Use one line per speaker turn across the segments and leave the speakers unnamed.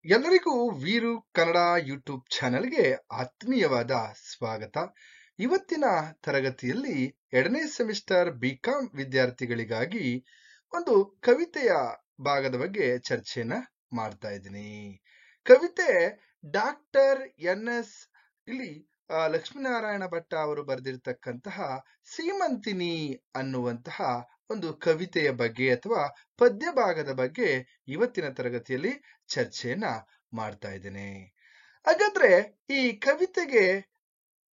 ಎಲ್ಲರಿಗೂ ವೀರು ಕನ್ನಡ ಯೂಟ್ಯೂಬ್ ಚಾನೆಲ್ಗೆ ಆತ್ಮೀಯವಾದ ಸ್ವಾಗತ. ಇವತ್ತಿನ ತರಗತಿಯಲ್ಲಿ 2ನೇ ಸೆಮಿಸ್ಟರ್ ಬಿಕಾಂ ವಿದ್ಯಾರ್ಥಿಗಳಿಗಾಗಿ ಒಂದು ಕವಿತೆಯ ಭಾಗದ ಬಗ್ಗೆ ಚರ್ಚೆನ ಮಾಡ್ತಾ ಇದ್ದೀನಿ. ಕವಿತೆ ಡಾಕ್ಟರ್ ಎನ್.ಎಸ್. ಇಲ್ಲಿ ಲಕ್ಷ್ಮೀನಾರಾಯಣ ಭಟ್ಟ ಅವರು ಬರೆದಿರ್ತಕ್ಕಂತಹ ಸೀಮಂತಿನಿ ಅನ್ನುವಂತಹ ಒಂದು ಕವಿತೆಯ ಬಗ್ಗೆ ಅಥವಾ ಪದ್ಯ ಭಾಗದ ಬಗ್ಗೆ ಇವತ್ತಿನ ತರಗತಿಯಲ್ಲಿ ಚರ್ಚೆಯನ್ನ ಮಾಡ್ತಾ ಇದ್ದೇನೆ. ಹಾಗಾದ್ರೆ ಈ ಕವಿತೆಗೆ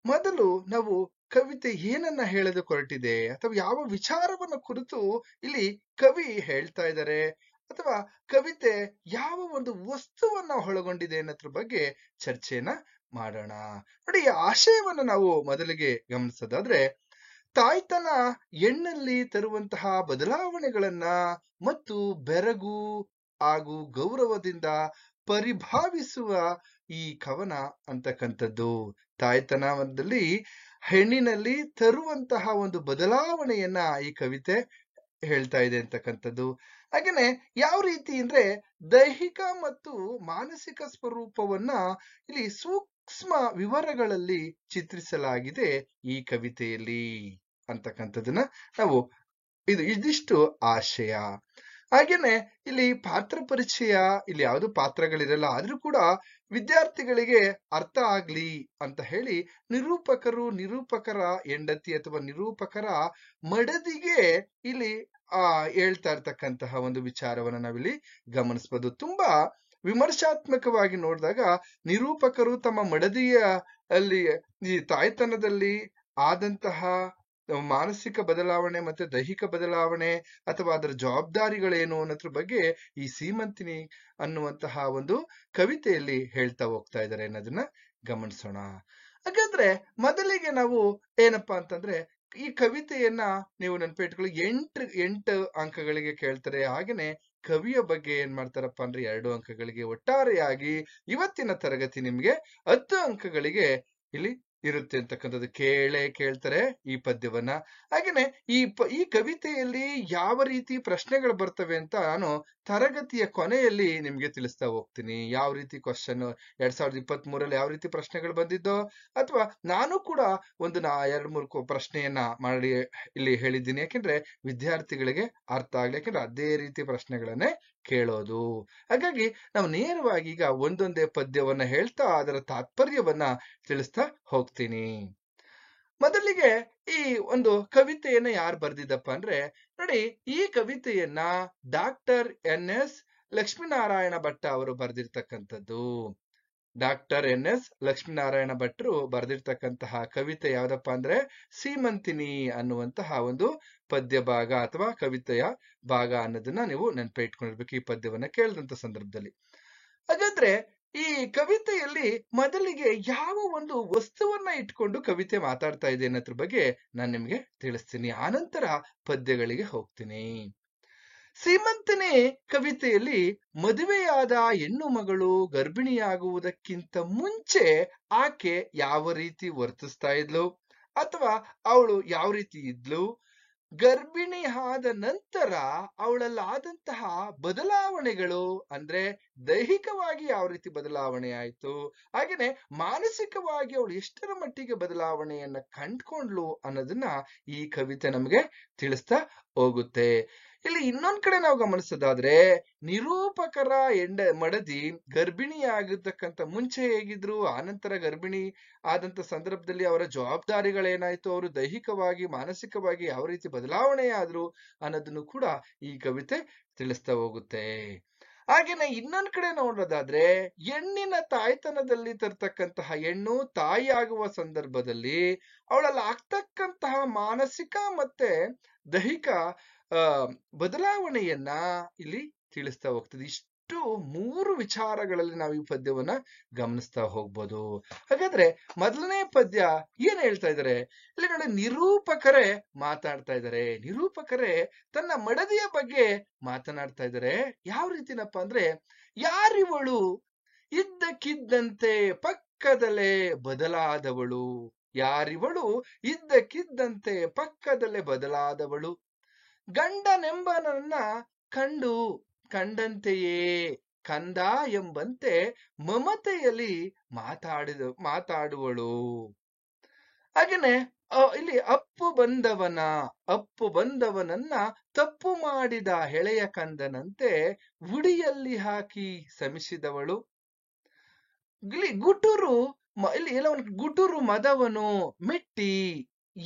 ಮೊದಲು ನಾವು ಕವಿತೆ ಏನನ್ನ ಹೇಳಲು ಹೊರಟಿದೆ ಅಥವಾ ಯಾವ ವಿಚಾರವನ್ನ ಕುರಿತು ಇಲ್ಲಿ ಕವಿ ಹೇಳ್ತಾ ಇದ್ದಾರೆ ಅಥವಾ ಕವಿತೆ ಯಾವ ಒಂದು ವಸ್ತುವನ್ನ ಒಳಗೊಂಡಿದೆ ಅನ್ನೋದ್ರ ಬಗ್ಗೆ ಚರ್ಚೆಯನ್ನ ಮಾಡೋಣ. ನೋಡಿ, ಈ ಆಶಯವನ್ನ ನಾವು ಮೊದಲಿಗೆ ಗಮನಿಸೋದಾದ್ರೆ, ತಾಯ್ತನ ಹೆಣ್ಣಲ್ಲಿ ತರುವಂತಹ ಬದಲಾವಣೆಗಳನ್ನ ಮತ್ತು ಬೆರಗು ಹಾಗೂ ಗೌರವದಿಂದ ಪರಿಭಾವಿಸುವ ಈ ಕವನ ಅಂತಕ್ಕಂಥದ್ದು. ತಾಯ್ತನದಲ್ಲಿ ಹೆಣ್ಣಿನಲ್ಲಿ ತರುವಂತಹ ಒಂದು ಬದಲಾವಣೆಯನ್ನ ಈ ಕವಿತೆ ಹೇಳ್ತಾ ಇದೆ ಅಂತಕ್ಕಂಥದ್ದು. ಹಾಗೇನೆ ಯಾವ ರೀತಿ ಅಂದ್ರೆ ದೈಹಿಕ ಮತ್ತು ಮಾನಸಿಕ ಸ್ವರೂಪವನ್ನ ಇಲ್ಲಿ ಸೂಕ್ಷ್ಮ ವಿವರಗಳಲ್ಲಿ ಚಿತ್ರಿಸಲಾಗಿದೆ ಈ ಕವಿತೆಯಲ್ಲಿ ಅಂತಕ್ಕಂಥದ್ದನ್ನ ನಾವು ಇದಿಷ್ಟು ಆಶಯ. ಹಾಗೇನೆ ಇಲ್ಲಿ ಪಾತ್ರ ಪರಿಚಯ, ಇಲ್ಲಿ ಯಾವುದು ಪಾತ್ರಗಳಿರಲ್ಲ, ಆದ್ರೂ ಕೂಡ ವಿದ್ಯಾರ್ಥಿಗಳಿಗೆ ಅರ್ಥ ಆಗ್ಲಿ ಅಂತ ಹೇಳಿ ನಿರೂಪಕರ ಹೆಂಡತಿ ಅಥವಾ ನಿರೂಪಕರ ಮಡದಿಗೆ ಇಲ್ಲಿ ಹೇಳ್ತಾ ಇರ್ತಕ್ಕಂತಹ ಒಂದು ವಿಚಾರವನ್ನ ನಾವಿಲ್ಲಿ ಗಮನಿಸಬಹುದು. ತುಂಬಾ ವಿಮರ್ಶಾತ್ಮಕವಾಗಿ ನೋಡಿದಾಗ ನಿರೂಪಕರು ತಮ್ಮ ಮಡದಿಯ ಅಲ್ಲಿ ಈ ತಾಯ್ತನದಲ್ಲಿ ಆದಂತಹ ಮಾನಸಿಕ ಬದಲಾವಣೆ ಮತ್ತೆ ದೈಹಿಕ ಬದಲಾವಣೆ ಅಥವಾ ಅದರ ಜವಾಬ್ದಾರಿಗಳೇನು ಅನ್ನೋದ್ರ ಬಗ್ಗೆ ಈ ಸೀಮಂತಿನಿ ಅನ್ನುವಂತಹ ಒಂದು ಕವಿತೆಯಲ್ಲಿ ಹೇಳ್ತಾ ಹೋಗ್ತಾ ಇದ್ದಾರೆ ಅನ್ನೋದನ್ನ ಗಮನಿಸೋಣ. ಹಾಗಾದ್ರೆ ಮೊದಲಿಗೆ ನಾವು ಏನಪ್ಪಾ ಅಂತಂದ್ರೆ, ಈ ಕವಿತೆಯನ್ನ ನೀವು ನೆನಪಿಟ್ಕೊಳ್ಳಿ, 8 ಅಂಕಗಳಿಗೆ ಕೇಳ್ತಾರೆ. ಹಾಗೇನೆ ಕವಿಯ ಬಗ್ಗೆ ಏನ್ ಮಾಡ್ತಾರಪ್ಪ ಅಂದ್ರೆ 2 ಅಂಕಗಳಿಗೆ. ಒಟ್ಟಾರೆಯಾಗಿ ಇವತ್ತಿನ ತರಗತಿ ನಿಮ್ಗೆ 10 ಅಂಕಗಳಿಗೆ ಇಲ್ಲಿ ಇರುತ್ತೆ ಅಂತಕ್ಕಂಥದ್ದು. ಕೇಳ್ತಾರೆ ಈ ಪದ್ಯವನ್ನ. ಹಾಗೇನೆ ಈ ಕವಿತೆಯಲ್ಲಿ ಯಾವ ರೀತಿ ಪ್ರಶ್ನೆಗಳು ಬರ್ತವೆ ಅಂತ ನಾನು ತರಗತಿಯ ಕೊನೆಯಲ್ಲಿ ನಿಮ್ಗೆ ತಿಳಿಸ್ತಾ ಹೋಗ್ತೀನಿ. ಯಾವ ರೀತಿ ಕ್ವಶನ್ 2023 ಯಾವ ರೀತಿ ಪ್ರಶ್ನೆಗಳು ಬಂದಿದ್ದೋ, ಅಥವಾ ನಾನು ಕೂಡ ಒಂದು 2-3 ಪ್ರಶ್ನೆಯನ್ನ ಮಾಡಿ ಇಲ್ಲಿ ಹೇಳಿದ್ದೀನಿ. ಯಾಕೆಂದ್ರೆ ವಿದ್ಯಾರ್ಥಿಗಳಿಗೆ ಅರ್ಥ ಆಗ್ಲಿ, ಯಾಕೆಂದ್ರೆ ಅದೇ ರೀತಿ ಪ್ರಶ್ನೆಗಳನ್ನೇ ಕೇಳೋದು. ಹಾಗಾಗಿ ನಾವು ನೇರವಾಗಿ ಈಗ ಒಂದೊಂದೇ ಪದ್ಯವನ್ನ ಹೇಳ್ತಾ ಅದರ ತಾತ್ಪರ್ಯವನ್ನ ತಿಳಿಸ್ತಾ ಹೋಗ್ತೀನಿ. ಮೊದಲಿಗೆ ಈ ಒಂದು ಕವಿತೆಯನ್ನ ಯಾರು ಬರ್ದಿದ್ದಪ್ಪ ಅಂದ್ರೆ, ನೋಡಿ, ಈ ಕವಿತೆಯನ್ನ ಡಾಕ್ಟರ್ ಎನ್.ಎಸ್. ಲಕ್ಷ್ಮೀನಾರಾಯಣ ಭಟ್ಟ ಅವರು ಬರ್ದಿರ್ತಕ್ಕಂಥದ್ದು. ಡಾಕ್ಟರ್ ಎನ್.ಎಸ್. ಲಕ್ಷ್ಮೀನಾರಾಯಣ ಭಟ್ರು ಬರ್ದಿರ್ತಕ್ಕಂತಹ ಕವಿತೆ ಯಾವ್ದಪ್ಪ ಅಂದ್ರೆ ಸೀಮಂತಿನಿ ಅನ್ನುವಂತಹ ಒಂದು ಪದ್ಯ ಭಾಗ ಅಥವಾ ಕವಿತೆಯ ಭಾಗ ಅನ್ನೋದನ್ನ ನೀವು ನೆನಪು ಇಟ್ಕೊಂಡಿರ್ಬೇಕು ಈ ಪದ್ಯವನ್ನ ಕೇಳಿದಂತ ಸಂದರ್ಭದಲ್ಲಿ. ಹಾಗಾದ್ರೆ ಈ ಕವಿತೆಯಲ್ಲಿ ಮೊದಲಿಗೆ ಯಾವ ಒಂದು ವಸ್ತುವನ್ನ ಇಟ್ಕೊಂಡು ಕವಿತೆ ಮಾತಾಡ್ತಾ ಇದೆ ಅನ್ನೋದ್ರ ಬಗ್ಗೆ ನಾನು ನಿಮ್ಗೆ ತಿಳಿಸ್ತೀನಿ. ಆನಂತರ ಪದ್ಯಗಳಿಗೆ ಹೋಗ್ತೀನಿ. ಸೀಮಂತಿನಿ ಕವಿತೆಯಲ್ಲಿ ಮದುವೆಯಾದ ಹೆಣ್ಣು ಮಗಳು ಗರ್ಭಿಣಿಯಾಗುವುದಕ್ಕಿಂತ ಮುಂಚೆ ಆಕೆ ಯಾವ ರೀತಿ ವರ್ತಿಸ್ತಾ ಇದ್ಲು ಅಥವಾ ಅವಳು ಯಾವ ರೀತಿ ಇದ್ಲು, ಗರ್ಭಿಣಿ ಆದ ನಂತರ ಅವಳಲ್ಲಾದಂತಹ ಬದಲಾವಣೆಗಳು ಅಂದ್ರೆ ದೈಹಿಕವಾಗಿ ಯಾವ ರೀತಿ ಬದಲಾವಣೆ ಆಯ್ತು, ಹಾಗೇನೆ ಮಾನಸಿಕವಾಗಿ ಅವಳು ಎಷ್ಟರ ಮಟ್ಟಿಗೆ ಬದಲಾವಣೆಯನ್ನ ಕಂಡ್ಕೊಂಡ್ಲು ಅನ್ನೋದನ್ನ ಈ ಕವಿತೆ ನಮಗೆ ತಿಳಿಸ್ತಾ ಹೋಗುತ್ತೆ. ಇಲ್ಲಿ ಇನ್ನೊಂದ್ ಕಡೆ ನಾವು ಗಮನಿಸೋದಾದ್ರೆ, ನಿರೂಪಕರ ಮಡದಿ ಗರ್ಭಿಣಿಯಾಗಿರ್ತಕ್ಕಂಥ ಮುಂಚೆ ಹೇಗಿದ್ರು, ಆನಂತರ ಗರ್ಭಿಣಿ ಆದಂತ ಸಂದರ್ಭದಲ್ಲಿ ಅವರ ಜವಾಬ್ದಾರಿಗಳೇನಾಯ್ತು, ಅವರು ದೈಹಿಕವಾಗಿ ಮಾನಸಿಕವಾಗಿ ಯಾವ ರೀತಿ ಬದಲಾವಣೆ ಆದ್ರು ಅನ್ನೋದನ್ನು ಕೂಡ ಈ ಕವಿತೆ ತಿಳಿಸ್ತಾ ಹೋಗುತ್ತೆ. ಹಾಗೇನೆ ಇನ್ನೊಂದ್ ಕಡೆ ನೋಡೋದಾದ್ರೆ, ಹೆಣ್ಣಿನ ತಾಯ್ತನದಲ್ಲಿ ತರ್ತಕ್ಕಂತಹ ಹೆಣ್ಣು ತಾಯಿಯಾಗುವ ಸಂದರ್ಭದಲ್ಲಿ ಅವಳಲ್ಲಿ ಆಗ್ತಕ್ಕಂತಹ ಮಾನಸಿಕ ಮತ್ತೆ ದೈಹಿಕ ಬದಲಾವಣೆಯನ್ನ ಇಲ್ಲಿ ತಿಳಿಸ್ತಾ ಹೋಗ್ತದೆ. ಇಷ್ಟು 3 ವಿಚಾರಗಳಲ್ಲಿ ನಾವು ಈ ಪದ್ಯವನ್ನ ಗಮನಿಸ್ತಾ ಹೋಗ್ಬೋದು. ಹಾಗಾದ್ರೆ ಮೊದಲನೇ ಪದ್ಯ ಏನ್ ಹೇಳ್ತಾ ಇದ್ದಾರೆ ಇಲ್ಲಿ ನೋಡಿ, ನಿರೂಪಕರೇ ಮಾತಾಡ್ತಾ ಇದ್ದಾರೆ. ನಿರೂಪಕರೇ ತನ್ನ ಮಡದಿಯ ಬಗ್ಗೆ ಮಾತನಾಡ್ತಾ ಇದ್ದಾರೆ. ಯಾವ ರೀತಿನಪ್ಪ ಅಂದ್ರೆ, ಯಾರಿವಳು ಇದ್ದಕ್ಕಿದ್ದಂತೆ ಪಕ್ಕದಲ್ಲೇ ಬದಲಾದವಳು, ಯಾರಿವಳು ಇದ್ದಕ್ಕಿದ್ದಂತೆ ಪಕ್ಕದಲ್ಲೇ ಬದಲಾದವಳು, ಗಂಡನೆಂಬನನ್ನ ಕಂಡಂತೆಯೇ ಕಂದ ಎಂಬಂತೆ ಮಮತೆಯಲ್ಲಿ ಮಾತಾಡುವಳು. ಹಾಗೇನೆ ಇಲ್ಲಿ ಅಪ್ಪು ಬಂದವನನ್ನ ತಪ್ಪು ಮಾಡಿದ ಎಳೆಯ ಕಂದನಂತೆ ಉಡಿಯಲ್ಲಿ ಹಾಕಿ ಶಮಿಸಿದವಳು. ಇಲ್ಲಿ ಗುಟುರು ಮದವನು ಮೆಟ್ಟಿ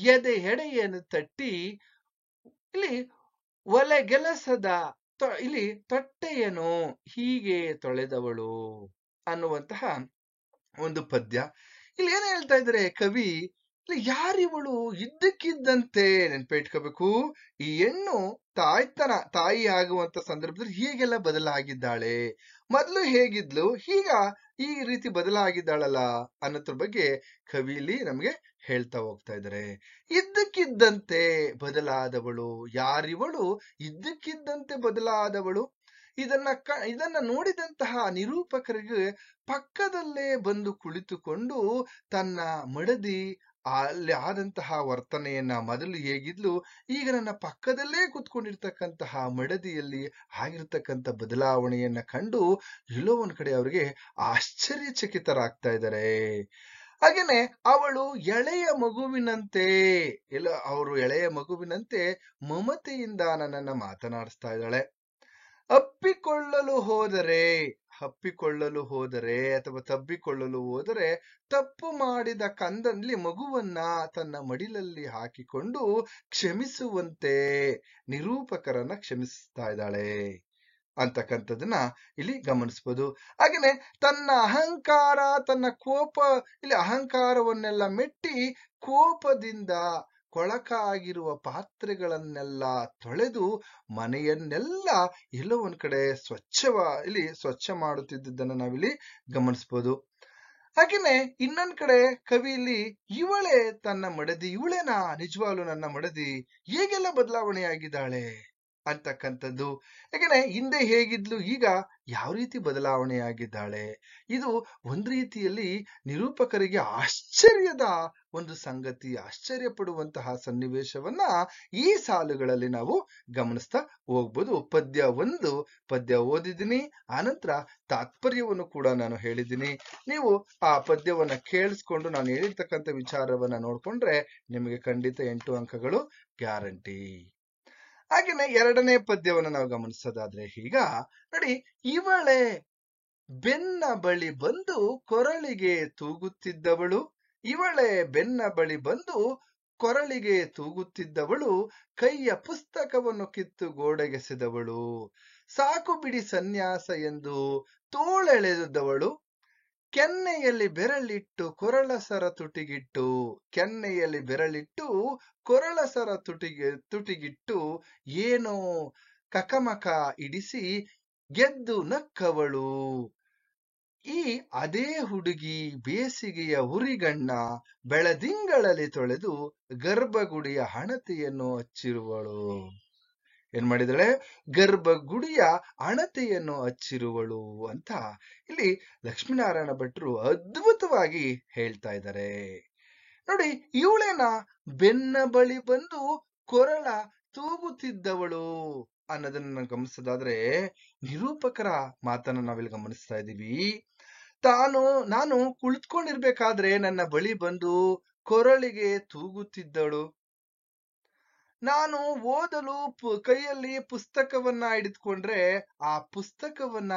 ಎದೆ ಎಡೆಯನ್ನು ತಟ್ಟಿ ಇಲ್ಲಿ ಒಲೆಗೆಲಸದ ಇಲ್ಲಿ ತೊಟ್ಟೆಯನ್ನು ಹೀಗೆ ತೊಳೆದವಳು ಅನ್ನುವಂತಹ ಒಂದು ಪದ್ಯ. ಇಲ್ಲಿ ಏನ್ ಹೇಳ್ತಾ ಇದ್ದಾರೆ ಕವಿ, ಇಲ್ಲಿ ಯಾರಿವಳು? ಇದ್ದಕ್ಕಿದ್ದಂತೆ ನೆನ್ಪಿಟ್ಕೋಬೇಕು, ಈ ಹೆಣ್ಣು ತಾಯಿ ಆಗುವಂತ ಸಂದರ್ಭದಲ್ಲಿ ಹೀಗೆಲ್ಲ ಬದಲಾಗಿದ್ದಾಳೆ. ಮೊದ್ಲು ಹೇಗಿದ್ಲು, ಈಗ ಈ ರೀತಿ ಬದಲಾಗಿದ್ದಾಳಲ್ಲ ಅನ್ನೋದ್ರ ಬಗ್ಗೆ ಕವಿಲಿ ನಮ್ಗೆ ಹೇಳ್ತಾ ಹೋಗ್ತಾ ಇದ್ದಾರೆ. ಇದ್ದಕ್ಕಿದ್ದಂತೆ ಬದಲಾದವಳು ಯಾರಿವಳು? ಇದ್ದಕ್ಕಿದ್ದಂತೆ ಬದಲಾದವಳು. ಇದನ್ನ ನೋಡಿದಂತಹ ನಿರೂಪಕರಿಗೆ ಪಕ್ಕದಲ್ಲೇ ಬಂದು ಕುಳಿತುಕೊಂಡು ತನ್ನ ಮಡದಿ ಅಲ್ಲಿ ಆದಂತಹ ವರ್ತನೆಯನ್ನ, ಮೊದಲು ಹೇಗಿದ್ಲು ಈಗ ನನ್ನ ಪಕ್ಕದಲ್ಲೇ ಕೂತ್ಕೊಂಡಿರ್ತಕ್ಕಂತಹ ಮಡದಿಯಲ್ಲಿ ಆಗಿರ್ತಕ್ಕಂಥ ಬದಲಾವಣೆಯನ್ನ ಕಂಡು ಎಲ್ಲೋ ಒಂದ್ ಕಡೆ ಅವರಿಗೆ ಆಶ್ಚರ್ಯಚಕಿತರಾಗ್ತಾ ಇದ್ದಾರೆ. ಹಾಗೇನೆ ಅವಳು ಎಳೆಯ ಮಗುವಿನಂತೆ ಅವರು ಎಳೆಯ ಮಗುವಿನಂತೆ ಮಮತೆಯಿಂದ ನನ್ನನ್ನ ಮಾತನಾಡಿಸ್ತಾ ಇದ್ದಾಳೆ. ಅಪ್ಪಿಕೊಳ್ಳಲು ಹೋದರೆ ಅಥವಾ ತಬ್ಬಿಕೊಳ್ಳಲು ಹೋದರೆ ತಪ್ಪು ಮಾಡಿದ ಕಂದಲ್ಲಿ ಮಗುವನ್ನ ತನ್ನ ಮಡಿಲಲ್ಲಿ ಹಾಕಿಕೊಂಡು ಕ್ಷಮಿಸುವಂತೆ ನಿರೂಪಕರನ್ನ ಕ್ಷಮಿಸ್ತಾ ಇದ್ದಾಳೆ ಅಂತಕ್ಕಂಥದನ್ನ ಇಲ್ಲಿ ಗಮನಿಸಬಹುದು. ಹಾಗೇನೆ ತನ್ನ ಕೋಪ ಇಲ್ಲಿ ಅಹಂಕಾರವನ್ನೆಲ್ಲ ಮೆಟ್ಟಿ ಕೋಪದಿಂದ ಕೊಳಕಾಗಿರುವ ಪಾತ್ರೆಗಳನ್ನೆಲ್ಲ ತೊಳೆದು ಮನೆಯನ್ನೆಲ್ಲ ಎಲ್ಲೋ ಒಂದ್ ಕಡೆ ಸ್ವಚ್ಛ ಮಾಡುತ್ತಿದ್ದದನ್ನ ನಾವಿಲ್ಲಿ ಗಮನಿಸಬಹುದು. ಹಾಗೇನೆ ಇನ್ನೊಂದ್ ಕಡೆ ಕವಿಯಲ್ಲಿ ಇವಳೇ ಇವಳೇನಾ ನಿಜವಾಗ್ಲು ನನ್ನ ಮಡದಿ, ಹೇಗೆಲ್ಲ ಬದಲಾವಣೆಯಾಗಿದ್ದಾಳೆ ಅಂತಕ್ಕಂಥದ್ದು. ಯಾಕೆಂದ್ರೆ ಹಿಂದೆ ಹೇಗಿದ್ಲು, ಈಗ ಯಾವ ರೀತಿ ಬದಲಾವಣೆಯಾಗಿದ್ದಾಳೆ. ಇದು ಒಂದ್ ರೀತಿಯಲ್ಲಿ ನಿರೂಪಕರಿಗೆ ಆಶ್ಚರ್ಯದ ಒಂದು ಸಂಗತಿ, ಆಶ್ಚರ್ಯ ಪಡುವಂತಹ ಸನ್ನಿವೇಶವನ್ನ ಈ ಸಾಲುಗಳಲ್ಲಿ ನಾವು ಗಮನಿಸ್ತಾ ಹೋಗ್ಬೋದು. ಪದ್ಯ ಓದಿದ್ದೀನಿ, ಆನಂತರ ತಾತ್ಪರ್ಯವನ್ನು ಕೂಡ ನಾನು ಹೇಳಿದ್ದೀನಿ. ನೀವು ಆ ಪದ್ಯವನ್ನ ಕೇಳಿಸ್ಕೊಂಡು ನಾನು ಹೇಳಿರ್ತಕ್ಕಂಥ ವಿಚಾರವನ್ನ ನೋಡ್ಕೊಂಡ್ರೆ ನಿಮಗೆ ಖಂಡಿತ 8 ಅಂಕಗಳು ಗ್ಯಾರಂಟಿ. ಹಾಗೇನೆ ಎರಡನೇ ಪದ್ಯವನ್ನು ನಾವು ಗಮನಿಸೋದಾದ್ರೆ ಈಗ ನೋಡಿ, ಇವಳೇ ಬೆನ್ನ ಬಳಿ ಬಂದು ಕೊರಳಿಗೆ ತೂಗುತ್ತಿದ್ದವಳು, ಕೈಯ ಪುಸ್ತಕವನ್ನು ಕಿತ್ತು ಗೋಡೆಗೆಸೆದವಳು, ಸಾಕು ಬಿಡಿ ಸನ್ಯಾಸ ಎಂದು ತೋಳೆಳೆದವಳು, ಕೆನ್ನೆಯಲ್ಲಿ ಬೆರಳಿಟ್ಟು ಕೊರಳ ಸರ ತುಟಿಗಿಟ್ಟು ಏನೋ ಕಕಮಕ ಇಡಿಸಿ ಗೆದ್ದು ನಕ್ಕವಳು. ಅದೇ ಹುಡುಗಿ ಬೇಸಿಗೆಯ ಉರಿಗಣ್ಣ ಬೆಳದಿಂಗಳಲ್ಲಿ ತೊಳೆದು ಗರ್ಭಗುಡಿಯ ಹಣತೆಯನ್ನು ಹಚ್ಚಿರುವಳು. ಏನ್ ಮಾಡಿದಳೆ? ಗರ್ಭಗುಡಿಯ ಹಣತೆಯನ್ನು ಹಚ್ಚಿರುವಳು ಅಂತ ಇಲ್ಲಿ ಲಕ್ಷ್ಮೀನಾರಾಯಣ ಭಟ್ರು ಅದ್ಭುತವಾಗಿ ಹೇಳ್ತಾ ಇದ್ದಾರೆ. ನೋಡಿ, ಇವಳೇನ ಬೆನ್ನ ಬಳಿ ಬಂದು ಕೊರಳ ತೂಗುತ್ತಿದ್ದವಳು ಅನ್ನೋದನ್ನ ಗಮನಿಸೋದಾದ್ರೆ ನಿರೂಪಕರ ಮಾತನ್ನ ನಾವಿಲ್ಲಿ ಗಮನಿಸ್ತಾ ಇದ್ದೀವಿ. ನಾನು ಕುಳಿತುಕೊಂಡಿರ್ಬೇಕಾದ್ರೆ ನನ್ನ ಬಳಿ ಬಂದು ಕೊರಳಿಗೆ ತೂಗುತ್ತಿದ್ದಳು, ನಾನು ಓದಲು ಕೈಯಲ್ಲಿ ಪುಸ್ತಕವನ್ನ ಹಿಡಿದುಕೊಂಡ್ರೆ ಆ ಪುಸ್ತಕವನ್ನ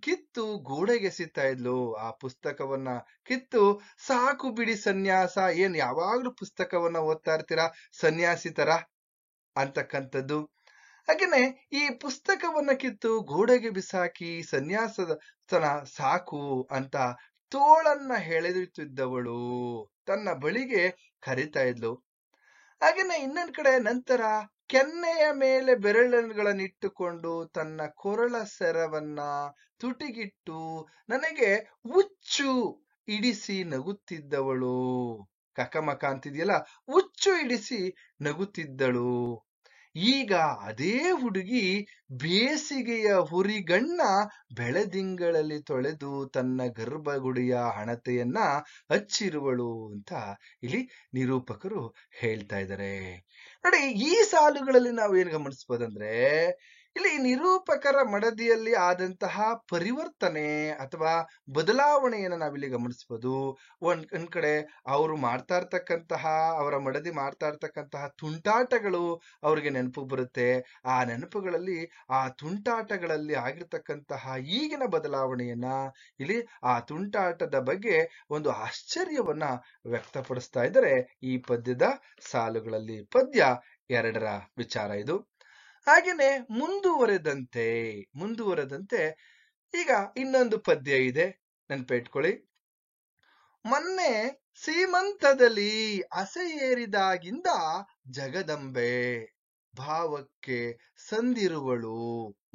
ಕಿತ್ತು ಗೋಡೆಗೆಸಿತಾ ಇದ್ಲು. ಆ ಪುಸ್ತಕವನ್ನ ಕಿತ್ತು ಸಾಕು ಬಿಡಿ ಸನ್ಯಾಸ, ಯಾವಾಗ್ಲೂ ಪುಸ್ತಕವನ್ನ ಓದ್ತಾ ಇರ್ತೀರಾ ಸನ್ಯಾಸಿ ತರ ಅಂತಕ್ಕಂಥದ್ದು. ಹಾಗೇನೆ ಈ ಪುಸ್ತಕವನ್ನ ಕಿತ್ತು ಗೋಡೆಗೆ ಬಿಸಾಕಿ ಸನ್ಯಾಸದ ಸಾಕು ಅಂತ ತೋಳನ್ನ ಎಳೆಯುತ್ತಿದ್ದವಳು ತನ್ನ ಬಳಿಗೆ ಕರಿತಾ ಇದ್ಲು. ಹಾಗೇನೆ ಇನ್ನೊಂದ್ ಕಡೆ ನಂತರ ಕೆನ್ನೆಯ ಮೇಲೆ ಬೆರಳುಗಳನ್ನಿಟ್ಟುಕೊಂಡು ತನ್ನ ಕೊರಳ ಸೆರವನ್ನ ತುಟಿಗಿಟ್ಟು ನನಗೆ ಹುಚ್ಚು ಇಡಿಸಿ ನಗುತ್ತಿದ್ದವಳು. ಕಕಮಕ ಅಂತಿದೆಯಲ್ಲ, ಹುಚ್ಚು ಇಡಿಸಿ ನಗುತ್ತಿದ್ದಳು. ಈಗ ಅದೇ ಹುಡುಗಿ ಬೇಸಿಗೆಯ ಹುರಿಗಣ್ಣ ಬೆಳದಿಂಗಳಲ್ಲಿ ತೊಳೆದು ತನ್ನ ಗರ್ಭಗುಡಿಯ ಹಣತೆಯನ್ನ ಹಚ್ಚಿರುವಳು ಅಂತ ಇಲ್ಲಿ ನಿರೂಪಕರು ಹೇಳ್ತಾ ಇದ್ದಾರೆ. ನೋಡಿ, ಈ ಸಾಲುಗಳಲ್ಲಿ ನಾವು ಏನ್ ಗಮನಿಸಬಹುದಂದ್ರೆ ಇಲ್ಲಿ ನಿರೂಪಕರ ಮಡದಿಯಲ್ಲಿ ಆದಂತಹ ಪರಿವರ್ತನೆ ಅಥವಾ ಬದಲಾವಣೆಯನ್ನು ನಾವಿಲ್ಲಿ ಗಮನಿಸಬಹುದು. ಒಂದ್ ಕಡೆ ಅವರು ಮಾಡ್ತಾ ಇರ್ತಕ್ಕಂತಹ ಅವರ ಮಡದಿ ಮಾಡ್ತಾ ಇರ್ತಕ್ಕಂತಹ ತುಂಟಾಟಗಳು ಅವ್ರಿಗೆ ನೆನಪು ಬರುತ್ತೆ. ಆ ನೆನಪುಗಳಲ್ಲಿ ಆ ತುಂಟಾಟಗಳಲ್ಲಿ ಆಗಿರ್ತಕ್ಕಂತಹ ಈಗಿನ ಬದಲಾವಣೆಯನ್ನ ಇಲ್ಲಿ ಆ ತುಂಟಾಟದ ಬಗ್ಗೆ ಒಂದು ಆಶ್ಚರ್ಯವನ್ನ ವ್ಯಕ್ತಪಡಿಸ್ತಾ ಇದ್ದಾರೆ ಈ ಪದ್ಯದ ಸಾಲುಗಳಲ್ಲಿ. ಪದ್ಯ 2ರ ವಿಚಾರ ಇದು. ಹಾಗೇನೆ ಮುಂದುವರೆದಂತೆ ಈಗ ಇನ್ನೊಂದು ಪದ್ಯ ಇದೆ, ನೆನ್ಪಿಟ್ಕೊಳ್ಳಿ. ಮೊನ್ನೆ ಸೀಮಂತದಲ್ಲಿ ಹಸೆ ಏರಿದಾಗಿಂದ ಜಗದಂಬೆ ಭಾವಕ್ಕೆ ಸಂದಿರುವಳು.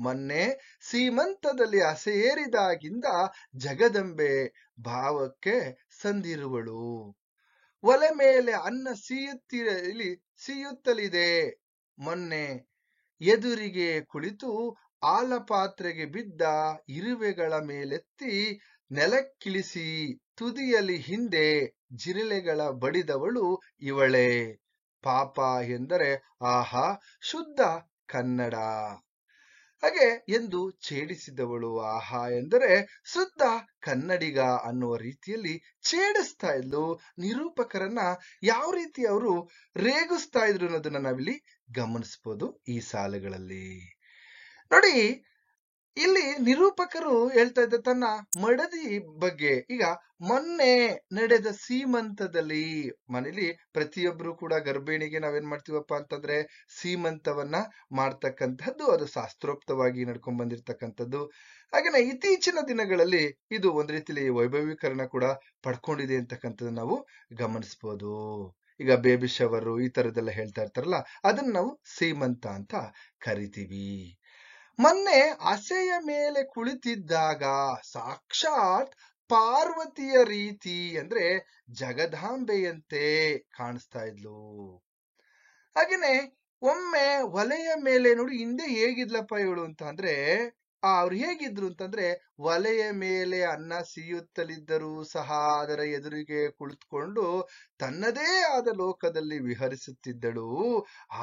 ಮೊನ್ನೆ ಸೀಮಂತದಲ್ಲಿ ಹಸೆ ಏರಿದಾಗಿಂದ ಜಗದಂಬೆ ಭಾವಕ್ಕೆ ಸಂದಿರುವಳು. ಒಲೆ ಮೇಲೆ ಅನ್ನ ಸಿಯುತ್ತಲಿದೆ. ಮೊನ್ನೆ ಎದುರಿಗೆ ಕುಳಿತು ಆಲಪಾತ್ರೆಗೆ ಬಿದ್ದ ಇರುವೆಗಳ ಮೇಲೆತ್ತಿ ನೆಲಕ್ಕಿಳಿಸಿ ತುದಿಯಲ್ಲಿ ಹಿಂದೆ ಜಿರಳೆಗಳ ಬಡಿದವಳು ಇವಳೇ. ಪಾಪ ಎಂದರೆ ಆಹಾ ಶುದ್ಧ ಕನ್ನಡ ಹಾಗೆ ಎಂದು ಛೇಡಿಸಿದವಳು. ಆಹಾ ಎಂದರೆ ಶುದ್ಧ ಕನ್ನಡಿಗ ಅನ್ನುವ ರೀತಿಯಲ್ಲಿ ಛೇಡಿಸ್ತಾ ಇದ್ಲು. ನಿರೂಪಕರನ್ನ ಯಾವ ರೀತಿ ಅವರು ರೇಗಿಸ್ತಾ ಇದ್ರು ಅನ್ನೋದನ್ನ ನಾವಿಲ್ಲಿ ಗಮನಿಸಬಹುದು ಈ ಸಾಲುಗಳಲ್ಲಿ. ನೋಡಿ, ಇಲ್ಲಿ ನಿರೂಪಕರು ಹೇಳ್ತಾ ಇದ್ದ ತನ್ನ ಮಡದಿ ಬಗ್ಗೆ. ಈಗ ಮೊನ್ನೆ ನಡೆದ ಸೀಮಂತದಲ್ಲಿ, ಮನೇಲಿ ಪ್ರತಿಯೊಬ್ರು ಕೂಡ ಗರ್ಭಿಣಿಗೆ ನಾವೇನ್ ಮಾಡ್ತೀವಪ್ಪ ಅಂತಂದ್ರೆ ಸೀಮಂತವನ್ನ ಮಾಡ್ತಕ್ಕಂಥದ್ದು, ಅದು ಶಾಸ್ತ್ರೋಕ್ತವಾಗಿ ನಡ್ಕೊಂಡ್ ಬಂದಿರ್ತಕ್ಕಂಥದ್ದು. ಹಾಗೇನೆ ಇತ್ತೀಚಿನ ದಿನಗಳಲ್ಲಿ ಇದು ಒಂದ್ ರೀತಿಯಲ್ಲಿ ವೈಭವೀಕರಣ ಕೂಡ ಪಡ್ಕೊಂಡಿದೆ ಅಂತಕ್ಕಂಥದ್ದು ನಾವು ಗಮನಿಸಬಹುದು. ಈಗ ಬೇಬಿ ಶವರು ಈ ತರದೆಲ್ಲ ಹೇಳ್ತಾ ಇರ್ತಾರಲ್ಲ, ಅದನ್ನ ನಾವು ಸೀಮಂತ ಅಂತ ಕರಿತೀವಿ. ಮೊನ್ನೆ ಹಸೆಯ ಮೇಲೆ ಕುಳಿತಿದ್ದಾಗ ಸಾಕ್ಷಾತ್ ಪಾರ್ವತಿಯ ರೀತಿ ಅಂದ್ರೆ ಜಗದಾಂಬೆಯಂತೆ ಕಾಣಿಸ್ತಾ ಇದ್ಲು. ಹಾಗೇನೆ ಒಮ್ಮೆ ಒಲೆಯ ಮೇಲೆ ನೋಡಿ, ಹಿಂದೆ ಹೇಗಿದ್ಲಪ್ಪ ಇವಳು ಅಂತ ಅಂದ್ರೆ ಅವ್ರು ಹೇಗಿದ್ರು ಅಂತಂದ್ರೆ ಒಲೆಯ ಮೇಲೆ ಅನ್ನ ಸಿಯುತ್ತಲಿದ್ದರೂ ಸಹ ಅದರ ಎದುರಿಗೆ ಕುಳಿತುಕೊಂಡು ತನ್ನದೇ ಆದ ಲೋಕದಲ್ಲಿ ವಿಹರಿಸುತ್ತಿದ್ದಳು.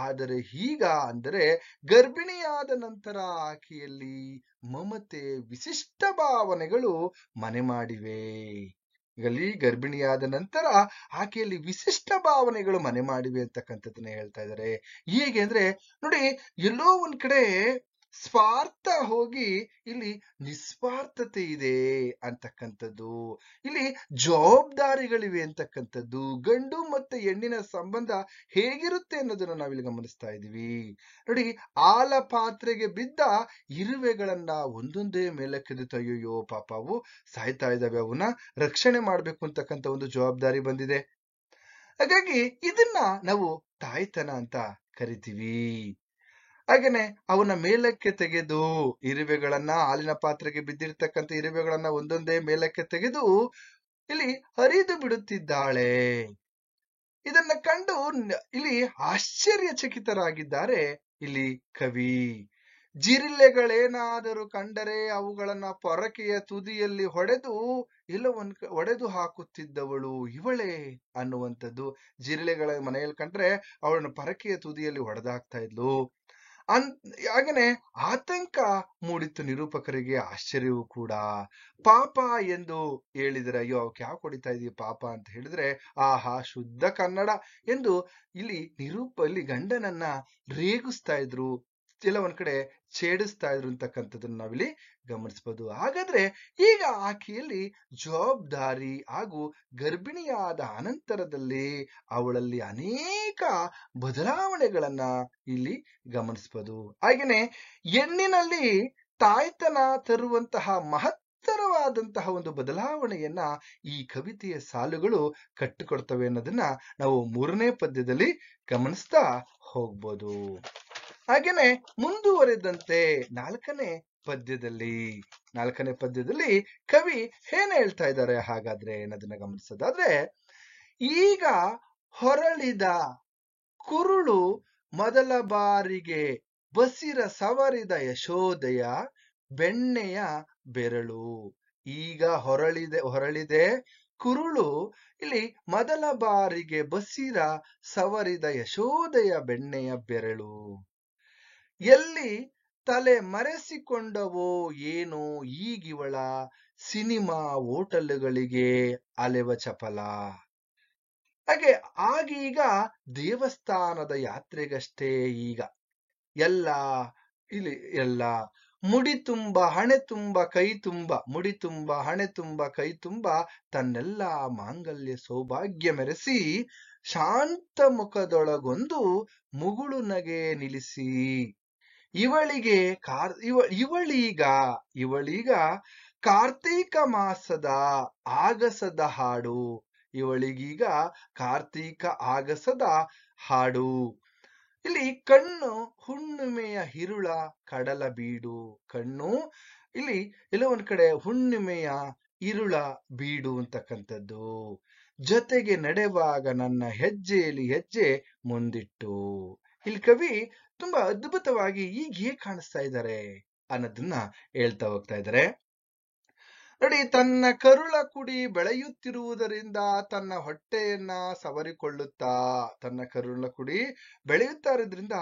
ಆದರೆ ಈಗ ಅಂದರೆ ಗರ್ಭಿಣಿಯಾದ ನಂತರ ಆಕೆಯಲ್ಲಿ ಮಮತೆ ವಿಶಿಷ್ಟ ಭಾವನೆಗಳು ಮನೆ ಮಾಡಿವೆ. ಇಲ್ಲಿ ಗರ್ಭಿಣಿಯಾದ ನಂತರ ಆಕೆಯಲ್ಲಿ ವಿಶಿಷ್ಟ ಭಾವನೆಗಳು ಮನೆ ಮಾಡಿವೆ ಅಂತಕ್ಕಂಥದ್ದನ್ನ ಹೇಳ್ತಾ ಇದ್ದಾರೆ. ಹೇಗೆ ಅಂದ್ರೆ ನೋಡಿ, ಎಲ್ಲೋ ಒಂದ್ ಕಡೆ ಸ್ವಾರ್ಥ ಹೋಗಿ ಇಲ್ಲಿ ನಿಸ್ವಾರ್ಥತೆ ಇದೆ ಅಂತಕ್ಕಂಥದ್ದು, ಇಲ್ಲಿ ಜವಾಬ್ದಾರಿಗಳಿವೆ ಅಂತಕ್ಕಂಥದ್ದು, ಗಂಡು ಮತ್ತೆ ಹೆಣ್ಣಿನ ಸಂಬಂಧ ಹೇಗಿರುತ್ತೆ ಅನ್ನೋದನ್ನ ನಾವಿಲ್ಲಿ ಗಮನಿಸ್ತಾ ಇದೀವಿ. ನೋಡಿ, ಆಲ ಪಾತ್ರೆಗೆ ಬಿದ್ದ ಇರುವೆಗಳನ್ನ ಒಂದೊಂದೇ ಮೇಲಕ್ಕೆದ್ದು ಅಯ್ಯೋ ಪಾಪ ಅವು ಸಾಯ್ತಾ ಇದ್ದಾವೆ, ಅವನ್ನ ರಕ್ಷಣೆ ಮಾಡ್ಬೇಕು ಅಂತಕ್ಕಂಥ ಒಂದು ಜವಾಬ್ದಾರಿ ಬಂದಿದೆ. ಹಾಗಾಗಿ ಇದನ್ನ ನಾವು ತಾಯ್ತನ ಅಂತ ಕರಿತೀವಿ. ಹಾಗೇನೆ ಅವನ ಮೇಲಕ್ಕೆ ತೆಗೆದು ಇರುವೆಗಳನ್ನ, ಹಾಲಿನ ಪಾತ್ರೆಗೆ ಬಿದ್ದಿರ್ತಕ್ಕಂಥ ಇರುವೆಗಳನ್ನ ಒಂದೊಂದೇ ಮೇಲಕ್ಕೆ ತೆಗೆದು ಇಲ್ಲಿ ಹರಿದು ಬಿಡುತ್ತಿದ್ದಾಳೆ. ಇದನ್ನ ಕಂಡು ಇಲ್ಲಿ ಆಶ್ಚರ್ಯಚಕಿತರಾಗಿದ್ದಾರೆ ಇಲ್ಲಿ ಕವಿ. ಜಿರಳೆಗಳೇನಾದರೂ ಕಂಡರೆ ಅವುಗಳನ್ನ ಪೊರಕೆಯ ತುದಿಯಲ್ಲಿ ಹೊಡೆದು ಹಾಕುತ್ತಿದ್ದವಳು ಇವಳೇ ಅನ್ನುವಂಥದ್ದು. ಜಿರಳೆಗಳ ಮನೆಯಲ್ಲಿ ಕಂಡ್ರೆ ಅವಳನ್ನು ಪೊರಕೆಯ ತುದಿಯಲ್ಲಿ ಹೊಡೆದಾಕ್ತಾ ಇದ್ಲು. ಹಾಗೇನೆ ಆತಂಕ ಮೂಡಿತ್ತು ನಿರೂಪಕರಿಗೆ, ಆಶ್ಚರ್ಯವೂ ಕೂಡ. ಪಾಪ ಎಂದು ಹೇಳಿದರೆ ಅಯ್ಯೋ ಅವಕ್ಕೆ ಯಾವ ಹೊಡಿತಾ ಇದೀಯ ಪಾಪ ಅಂತ ಹೇಳಿದ್ರೆ ಆಹಾ ಶುದ್ಧ ಕನ್ನಡ ಎಂದು ಇಲ್ಲಿ ಗಂಡನನ್ನ ರೇಗಿಸ್ತಾ ಇದ್ರು, ಕೆಲವೊಂದ್ ಕಡೆ ಛೇಡಿಸ್ತಾ ಇದ್ರು ಅಂತಕ್ಕಂಥದ್ದನ್ನ ನಾವಿಲ್ಲಿ ಗಮನಿಸಬಹುದು. ಹಾಗಾದ್ರೆ ಈಗ ಆಕೆಯಲ್ಲಿ ಜವಾಬ್ದಾರಿ ಹಾಗೂ ಗರ್ಭಿಣಿಯಾದ ಅನಂತರದಲ್ಲಿ ಅವಳಲ್ಲಿ ಅನೇಕ ಬದಲಾವಣೆಗಳನ್ನ ಇಲ್ಲಿ ಗಮನಿಸಬಹುದು. ಹಾಗೇನೆ ಹೆಣ್ಣಿನಲ್ಲಿ ತಾಯ್ತನ ತರುವಂತಹ ಮಹತ್ತರವಾದಂತಹ ಒಂದು ಬದಲಾವಣೆಯನ್ನ ಈ ಕವಿತೆಯ ಸಾಲುಗಳು ಕಟ್ಟಿಕೊಡ್ತವೆ ಅನ್ನೋದನ್ನ ನಾವು 3ನೇ ಪದ್ಯದಲ್ಲಿ ಗಮನಿಸ್ತಾ ಹೋಗ್ಬೋದು. ಹಾಗೇನೆ ಮುಂದುವರೆದಂತೆ 4ನೇ ಪದ್ಯದಲ್ಲಿ ಕವಿ ಏನ್ ಹೇಳ್ತಾ ಇದ್ದಾರೆ ಹಾಗಾದ್ರೆ ಅನ್ನೋದನ್ನ ಗಮನಿಸೋದಾದ್ರೆ, ಈಗ ಹೊರಳಿದ ಕುರುಳು ಮೊದಲ ಬಾರಿಗೆ ಬಸಿರ ಸವರಿದ ಯಶೋದೆಯ ಬೆಣ್ಣೆಯ ಬೆರಳು. ಈಗ ಹೊರಳಿದೆ ಕುರುಳು, ಇಲ್ಲಿ ಮೊದಲ ಬಾರಿಗೆ ಬಸಿರ ಸವರಿದ ಯಶೋದೆಯ ಬೆಣ್ಣೆಯ ಬೆರಳು. ಎಲ್ಲಿ ತಲೆ ಮರೆಸಿಕೊಂಡವೋ ಏನೋ ಈಗಿವಳ ಸಿನಿಮಾ ಹೋಟೆಲ್ಗಳಿಗೆ ಅಲೆವ ಚಪಲ. ಹಾಗೆ ಆಗೀಗ ದೇವಸ್ಥಾನದ ಯಾತ್ರೆಗಷ್ಟೇ ಈಗ ಎಲ್ಲ ಇಲ್ಲಿ ಎಲ್ಲ ಮುಡಿ ತುಂಬ ಹಣೆ ತುಂಬ ಕೈ ತುಂಬ, ಮುಡಿ ತುಂಬ ಹಣೆ ತುಂಬ ಕೈ ತುಂಬ ತನ್ನೆಲ್ಲ ಮಾಂಗಲ್ಯ ಸೌಭಾಗ್ಯ ಮೆರೆಸಿ ಶಾಂತ ಮುಖದೊಳಗೊಂದು ಮುಗುಳು ನಗೆ ನಿಲ್ಲಿಸಿ ಇವಳಿಗೆ ಇವಳೀಗ ಕಾರ್ತೀಕ ಮಾಸದ ಆಗಸದ ಹಾಡು. ಇವಳಿಗೀಗ ಕಾರ್ತೀಕ ಆಗಸದ ಹಾಡು. ಇಲ್ಲಿ ಕಣ್ಣು ಹುಣ್ಣಿಮೆಯ ಹಿರುಳ ಕಡಲ ಬೀಡು. ಕಣ್ಣು ಇಲ್ಲಿ ಎಲ್ಲೋ ಒಂದ್ ಕಡೆ ಹುಣ್ಣಿಮೆಯ ಇರುಳ ಬೀಡು ಅಂತಕ್ಕಂಥದ್ದು. ಜೊತೆಗೆ ನಡೆವಾಗ ನನ್ನ ಹೆಜ್ಜೆಯಲ್ಲಿ ಹೆಜ್ಜೆ ಮುಂದಿಟ್ಟು. ಇಲ್ಲಿ ಕವಿ ತುಂಬಾ ಅದ್ಭುತವಾಗಿ ಈಗ ಹೇಗೆ ಕಾಣಿಸ್ತಾ ಇದ್ದಾರೆ ಅನ್ನೋದನ್ನ ಹೇಳ್ತಾ ಹೋಗ್ತಾ ಇದ್ದಾರೆ. ನೋಡಿ, ತನ್ನ ಕರುಳ ಕುಡಿ ಬೆಳೆಯುತ್ತಿರುವುದರಿಂದ ತನ್ನ ಹೊಟ್ಟೆಯನ್ನ ಸವರಿಕೊಳ್ಳುತ್ತಾ, ತನ್ನ ಕರುಳ ಕುಡಿ ಬೆಳೆಯುತ್ತಾ ಇರೋದ್ರಿಂದ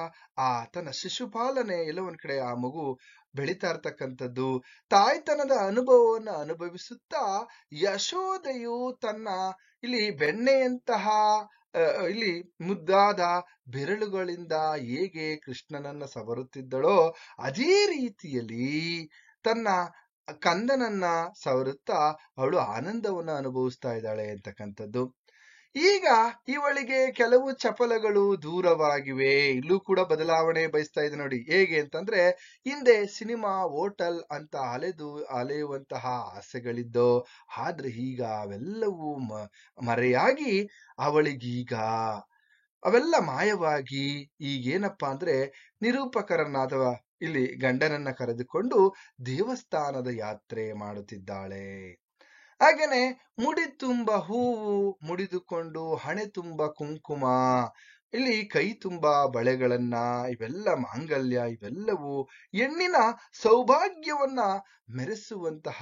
ತನ್ನ ಶಿಶುಪಾಲನೆ ಎಲ್ಲ ಒಂದ್ ಕಡೆ ಆ ಮಗು ಬೆಳೀತಾ ಇರ್ತಕ್ಕಂಥದ್ದು. ತಾಯ್ತನದ ಅನುಭವವನ್ನು ಅನುಭವಿಸುತ್ತಾ ಯಶೋದೆಯು ತನ್ನ ಇಲ್ಲಿ ಬೆಣ್ಣೆಯಂತಹ ಇಲ್ಲಿ ಮುದ್ದಾದ ಬೆರಳುಗಳಿಂದ ಹೇಗೆ ಕೃಷ್ಣನನ್ನ ಸವರುತ್ತಿದ್ದಳೋ ಅದೇ ರೀತಿಯಲ್ಲಿ ತನ್ನ ಕಂದನನ್ನ ಸವರುತ್ತಾ ಅವಳು ಆನಂದವನ್ನ ಅನುಭವಿಸ್ತಾ ಇದ್ದಾಳೆ ಅಂತಕ್ಕಂಥದ್ದು. ಈಗ ಇವಳಿಗೆ ಕೆಲವು ಚಪಲಗಳು ದೂರವಾಗಿವೆ. ಇಲ್ಲೂ ಕೂಡ ಬದಲಾವಣೆ ಬಯಸ್ತಾ ಇದೆ ನೋಡಿ. ಹೇಗೆ ಅಂತಂದ್ರೆ, ಹಿಂದೆ ಸಿನಿಮಾ ಹೋಟೆಲ್ ಅಂತ ಅಲೆಯುವಂತಹ ಆಸೆಗಳಿದ್ದೋ, ಆದ್ರೆ ಈಗ ಅವೆಲ್ಲವೂ ಮರೆಯಾಗಿ ಅವಳಿಗೀಗ ಅವೆಲ್ಲ ಮಾಯವಾಗಿ ಈಗೇನಪ್ಪಾ ಅಂದ್ರೆ ನಿರೂಪಕರನ್ನ ಅಥವಾ ಇಲ್ಲಿ ಗಂಡನನ್ನ ಕರೆದುಕೊಂಡು ದೇವಸ್ಥಾನದ ಯಾತ್ರೆ ಮಾಡುತ್ತಿದ್ದಾಳೆ. ಹಾಗೇನೆ ಮುಡಿ ತುಂಬ ಹೂವು ಮುಡಿದುಕೊಂಡು ಹಣೆ ತುಂಬ ಕುಂಕುಮ, ಇಲ್ಲಿ ಕೈ ತುಂಬ ಬಳೆಗಳನ್ನ, ಇವೆಲ್ಲ ಮಾಂಗಲ್ಯ, ಇವೆಲ್ಲವೂ ಹೆಣ್ಣಿನ ಸೌಭಾಗ್ಯವನ್ನ ಮೆರೆಸುವಂತಹ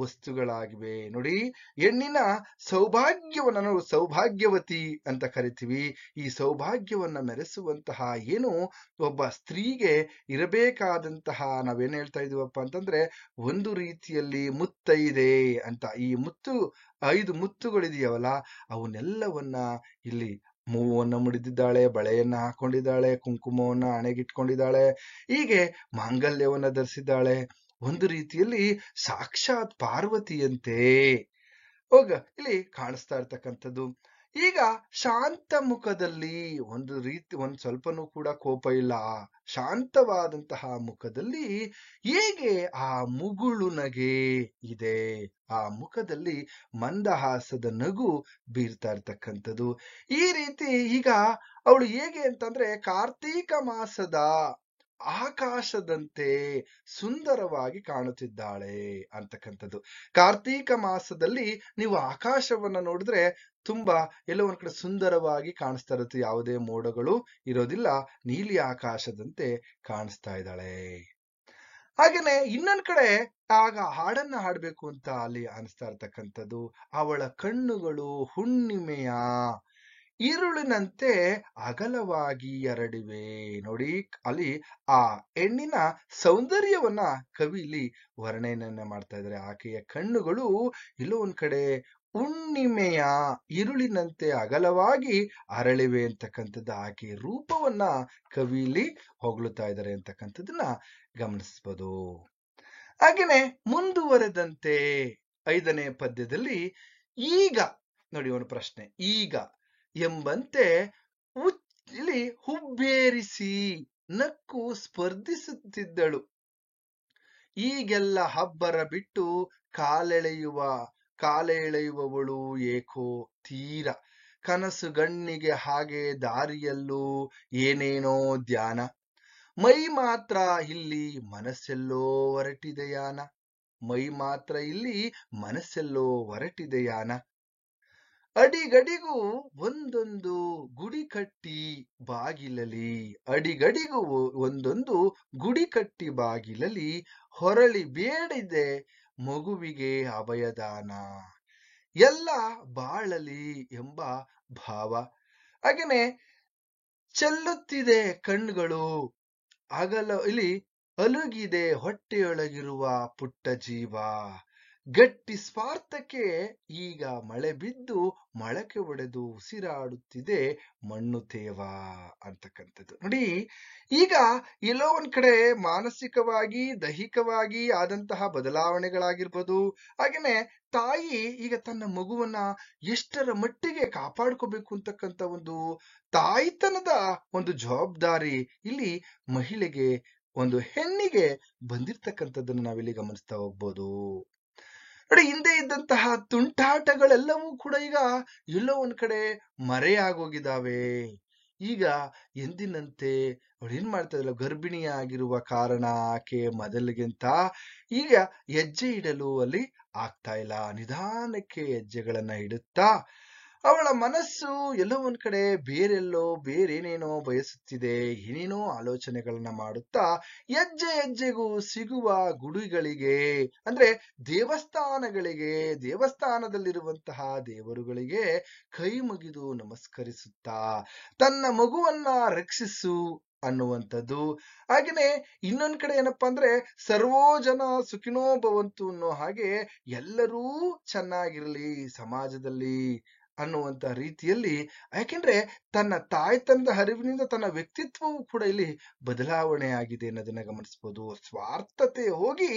ವಸ್ತುಗಳಾಗಿವೆ. ನೋಡಿ, ಹೆಣ್ಣಿನ ಸೌಭಾಗ್ಯವನ್ನ ನಾವು ಸೌಭಾಗ್ಯವತಿ ಅಂತ ಕರಿತೀವಿ. ಈ ಸೌಭಾಗ್ಯವನ್ನ ಮೆರೆಸುವಂತಹ ಏನು ಒಬ್ಬ ಸ್ತ್ರೀಗೆ ಇರಬೇಕಾದಂತಹ, ನಾವೇನ್ ಹೇಳ್ತಾ ಇದೀವಪ್ಪ ಅಂತಂದ್ರೆ, ಒಂದು ರೀತಿಯಲ್ಲಿ ಮುತ್ತೈದೆ ಅಂತ. ಈ 5 ಮುತ್ತುಗಳಿದೆಯವಲ್ಲ, ಅವನ್ನೆಲ್ಲವನ್ನ ಇಲ್ಲಿ ಮೂವನ್ನ ಮುಡಿದಿದ್ದಾಳೆ, ಬಳೆಯನ್ನ ಹಾಕೊಂಡಿದ್ದಾಳೆ, ಕುಂಕುಮವನ್ನ ಹಣೆಗಿಟ್ಕೊಂಡಿದ್ದಾಳೆ, ಹೀಗೆ ಮಾಂಗಲ್ಯವನ್ನ ಧರಿಸಿದ್ದಾಳೆ. ಒಂದು ರೀತಿಯಲ್ಲಿ ಸಾಕ್ಷಾತ್ ಪಾರ್ವತಿಯಂತೆ ಇಲ್ಲಿ ಕಾಣಿಸ್ತಾ ಇರ್ತಕ್ಕಂಥದ್ದು. ಈಗ ಶಾಂತ ಮುಖದಲ್ಲಿ ಒಂದ್ ಸ್ವಲ್ಪನೂ ಕೂಡ ಕೋಪ ಇಲ್ಲ. ಶಾಂತವಾದಂತಹ ಮುಖದಲ್ಲಿ ಹೇಗೆ ಆ ಮುಗುಳು ನಗೆ ಇದೆ, ಆ ಮುಖದಲ್ಲಿ ಮಂದಹಾಸದ ನಗು ಬೀರ್ತಾ ಇರ್ತಕ್ಕಂಥದ್ದು. ಈ ರೀತಿ ಈಗ ಅವಳು ಹೇಗೆ ಅಂತಂದ್ರೆ ಕಾರ್ತೀಕ ಮಾಸದ ಆಕಾಶದಂತೆ ಸುಂದರವಾಗಿ ಕಾಣುತ್ತಿದ್ದಾಳೆ ಅಂತಕ್ಕಂಥದ್ದು. ಕಾರ್ತೀಕ ಮಾಸದಲ್ಲಿ ನೀವು ಆಕಾಶವನ್ನ ನೋಡಿದ್ರೆ ತುಂಬಾ ಎಲ್ಲೋ ಒಂದ್ ಕಡೆ ಸುಂದರವಾಗಿ ಕಾಣಿಸ್ತಾ ಇರುತ್ತೆ. ಯಾವುದೇ ಮೋಡಗಳು ಇರೋದಿಲ್ಲ, ನೀಲಿ ಆಕಾಶದಂತೆ ಕಾಣಿಸ್ತಾ ಇದ್ದಾಳೆ. ಹಾಗೇನೆ ಇನ್ನೊಂದ್ ಕಡೆ ಆಗ ಹಾಡನ್ನ ಹಾಡ್ಬೇಕು ಅಂತ ಅಲ್ಲಿ ಅನಿಸ್ತಾ ಇರ್ತಕ್ಕಂಥದ್ದು. ಅವಳ ಕಣ್ಣುಗಳು ಹುಣ್ಣಿಮೆಯ ಇರುಳಿನಂತೆ ಅಗಲವಾಗಿ ಹರಡಿವೆ. ನೋಡಿ, ಅಲ್ಲಿ ಆ ಹೆಣ್ಣಿನ ಸೌಂದರ್ಯವನ್ನ ಕವಿ ಇಲ್ಲಿ ವರ್ಣನೆಯನ್ನ ಮಾಡ್ತಾ ಇದ್ದಾರೆ. ಆಕೆಯ ಕಣ್ಣುಗಳು ಎಲ್ಲೋ ಒಂದ್ ಕಡೆ ಹುಣ್ಣಿಮೆಯ ಇರುಳಿನಂತೆ ಅಗಲವಾಗಿ ಅರಳಿವೆ ಅಂತಕ್ಕಂಥದ್ದು. ಆಕೆಯ ರೂಪವನ್ನ ಕವಿಲಿ ಹೊಗಳುತ್ತಾ ಇದ್ದಾರೆ ಅಂತಕ್ಕಂಥದ್ದನ್ನ ಗಮನಿಸಬಹುದು. ಹಾಗೇನೆ ಮುಂದುವರೆದಂತೆ 5ನೇ ಪದ್ಯದಲ್ಲಿ ಈಗ ನೋಡಿ ಒಂದು ಪ್ರಶ್ನೆ, ಈಗ ಎಂಬಂತೆ ಇಲ್ಲಿ ಹುಬ್ಬೇರಿಸಿ ನಕ್ಕು ಸ್ಪರ್ಧಿಸುತ್ತಿದ್ದಳು. ಈಗೆಲ್ಲ ಹಬ್ಬರ ಬಿಟ್ಟು ಕಾಲೆಳೆಯುವವಳು ಏಕೋ ತೀರ ಕನಸು ಗಣ್ಣಿಗೆ ಹಾಗೆ ದಾರಿಯಲ್ಲೂ ಏನೇನೋ ಧ್ಯಾನ. ಮೈ ಮಾತ್ರ ಇಲ್ಲಿ ಮನಸ್ಸೆಲ್ಲೋ ಹೊರಟಿದೆಯಾನ, ಮೈ ಮಾತ್ರ ಇಲ್ಲಿ ಮನಸ್ಸೆಲ್ಲೋ ಹೊರಟಿದೆಯಾನ. ಅಡಿಗಡಿಗೂ ಒಂದೊಂದು ಗುಡಿ ಕಟ್ಟಿ ಬಾಗಿಲಲಿ, ಅಡಿಗಡಿಗೂ ಒಂದೊಂದು ಗುಡಿ ಕಟ್ಟಿ ಬಾಗಿಲಲಿ ಹೊರಳಿ ಬೇಡಿದೆ ಮಗುವಿಗೆ ಅಭಯದಾನ. ಎಲ್ಲ ಬಾಳಲಿ ಎಂಬ ಭಾವ. ಹಾಗೇನೆ ಚೆಲ್ಲುತ್ತಿದೆ ಕಣ್ಗಳು ಇಲ್ಲಿ ಅಲುಗಿದೆ ಹೊಟ್ಟೆಯೊಳಗಿರುವ ಪುಟ್ಟ ಜೀವ, ಗಟ್ಟಿ ಸ್ವಾರ್ಥಕ್ಕೆ ಈಗ ಮಳೆ ಬಿದ್ದು ಮೊಳಕೆ ಒಡೆದು ಉಸಿರಾಡುತ್ತಿದೆ ಮಣ್ಣು ತೇವ ಅಂತಕ್ಕಂಥದ್ದು. ನೋಡಿ, ಈಗ ಎಲ್ಲೋ ಒಂದ್ ಕಡೆ ಮಾನಸಿಕವಾಗಿ ದೈಹಿಕವಾಗಿ ಆದಂತಹ ಬದಲಾವಣೆಗಳಾಗಿರ್ಬೋದು, ಹಾಗೇನೆ ತಾಯಿ ಈಗ ತನ್ನ ಮಗುವನ್ನ ಎಷ್ಟರ ಮಟ್ಟಿಗೆ ಕಾಪಾಡ್ಕೋಬೇಕು ಅಂತಕ್ಕಂಥ ಒಂದು ತಾಯ್ತನದ ಒಂದು ಜವಾಬ್ದಾರಿ ಇಲ್ಲಿ ಮಹಿಳೆಗೆ, ಒಂದು ಹೆಣ್ಣಿಗೆ ಬಂದಿರ್ತಕ್ಕಂಥದ್ದನ್ನು ನಾವಿಲ್ಲಿ ಗಮನಿಸ್ತಾ ಹೋಗ್ಬೋದು. ನೋಡಿ, ಹಿಂದೆ ಇದ್ದಂತಹ ತುಂಟಾಟಗಳೆಲ್ಲವೂ ಕೂಡ ಈಗ ಎಲ್ಲೋ ಒಂದ್ ಕಡೆ ಮರೆಯಾಗೋಗಿದಾವೆ. ಈಗ ಎಂದಿನಂತೆ ಅವಳು ಏನ್ ಮಾಡ್ತಾ ಇದ್ಲ, ಗರ್ಭಿಣಿಯಾಗಿರುವ ಕಾರಣ ಆಕೆ ಮೊದಲಿಗಿಂತ ಈಗ ಹೆಜ್ಜೆ ಇಡಲು ಅಲ್ಲಿ ಆಗ್ತಾ ಇಲ್ಲ. ನಿಧಾನಕ್ಕೆ ಹೆಜ್ಜೆಗಳನ್ನ ಇಡುತ್ತಾ ಅವಳ ಮನಸ್ಸು ಎಲ್ಲೋ ಒಂದ್ ಕಡೆ ಬೇರೆಲ್ಲೋ ಬೇರೇನೇನೋ ಬಯಸುತ್ತಿದೆ, ಏನೇನೋ ಆಲೋಚನೆಗಳನ್ನ ಮಾಡುತ್ತಾ ಹೆಜ್ಜೆ ಹೆಜ್ಜೆಗೂ ಸಿಗುವ ಗುಡಿಗಳಿಗೆ, ಅಂದ್ರೆ ದೇವಸ್ಥಾನಗಳಿಗೆ, ದೇವಸ್ಥಾನದಲ್ಲಿರುವಂತಹ ದೇವರುಗಳಿಗೆ ಕೈ ಮುಗಿದು ನಮಸ್ಕರಿಸುತ್ತಾ ತನ್ನ ಮಗುವನ್ನ ರಕ್ಷಿಸು ಅನ್ನುವಂಥದ್ದು. ಹಾಗೇನೆ ಇನ್ನೊಂದ್ ಕಡೆ ಏನಪ್ಪಾ ಅಂದ್ರೆ, ಸರ್ವೋ ಜನ ಸುಖಿನೋ ಭವಂತು ಅನ್ನೋ ಹಾಗೆ ಎಲ್ಲರೂ ಚೆನ್ನಾಗಿರ್ಲಿ ಸಮಾಜದಲ್ಲಿ ಅನ್ನುವಂತ ರೀತಿಯಲ್ಲಿ, ಯಾಕೆಂದ್ರೆ ತನ್ನ ತಾಯ್ತನದ ಹರಿವಿನಿಂದ ತನ್ನ ವ್ಯಕ್ತಿತ್ವವು ಕೂಡ ಇಲ್ಲಿ ಬದಲಾವಣೆ ಆಗಿದೆ ಅನ್ನೋದನ್ನ ಗಮನಿಸಬಹುದು. ಸ್ವಾರ್ಥತೆ ಹೋಗಿ